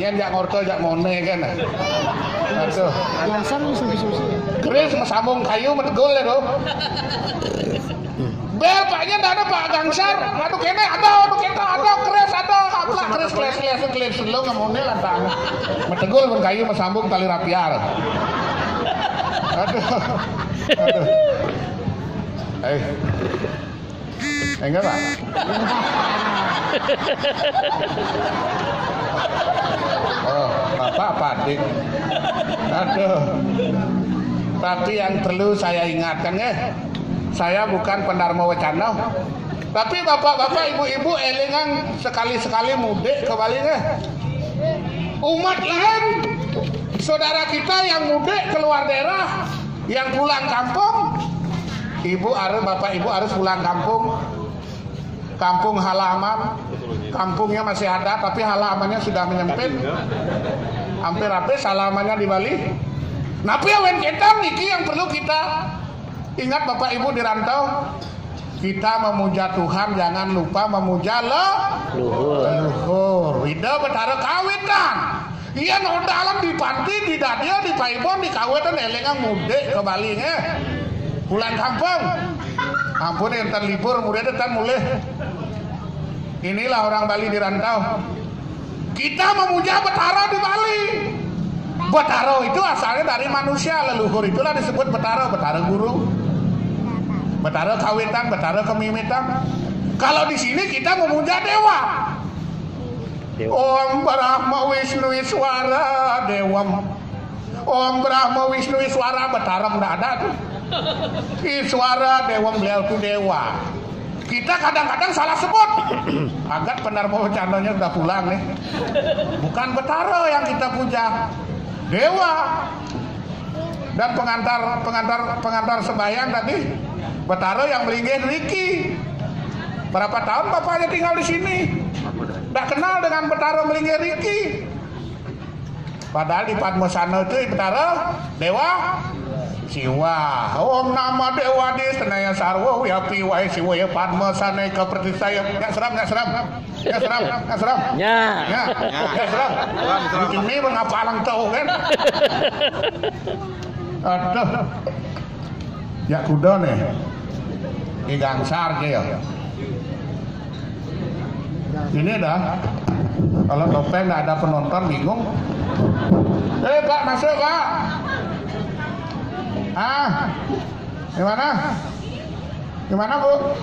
nyen jak ngorto jak mone kan. Aduh. Gangsar susu-susu. Keris masambung kayu metegul ya tuh. Bel paknya ndak ada Pak Gangsar. Anu kene ada, anu kita ada, keris ada. Apa keris keles lo ngamone lantang. Metegul pun kayu masambung tali rapiar. Aduh. Aduh. Enggak Pak. Oh, Bapak Padik. Aduh. Tapi yang perlu saya ingatkan saya bukan pendarma wacana. Tapi bapak-bapak, ibu-ibu elingan sekali-sekali mudik ke Bali Umat lain, saudara kita yang mudik keluar daerah, yang pulang kampung, bapak ibu harus pulang kampung. Kampung halaman, kampungnya masih ada tapi halamannya sudah menyempit. Hampir habis halamannya di Bali. Tapi awen kita niki yang perlu kita ingat bapak ibu di rantau. Kita memuja Tuhan, jangan lupa memuja leluhur. Ida betara kawitan. Iya no dalam di panti, di dadia, di paibon, di kawitan elengang mudik ke Bali pulang kampung. Ampun enten libur mudah enten mulai. Inilah orang Bali di rantau. Kita memuja Betara di Bali. Betara itu asalnya dari manusia, leluhur itulah disebut Betara, Betara guru, Betara kawitan, Betara kemimitan. Kalau di sini kita memuja dewa. Om Brahma Wisnu Iswara Dewam. Om Brahma Wisnu Iswara Betara enggak ada tuh. Iswara Dewam, beliau itu dewa. Kita kadang-kadang salah sebut. Agak pendarma wacandanya udah pulang nih. Bukan Betara yang kita puja, dewa. Dan pengantar sembahyang tadi Betara yang melinggih Riki. Berapa tahun bapaknya tinggal di sini? Nggak kenal dengan Betara melinggih Riki. Padahal di Padmosana itu Betara dewa Siwa. Om nama dewa di senaya sarwa ya piwai siwa ya Padmosana keperti saya. Nggak seram. Ya seram. Ini mengapa alang tahu kan? Aduh. Ya kuda nih. Di Gangsar ya. Ini dah. Kalau topeng nggak ada penonton bingung. Pak masuk Pak. Gimana Bu?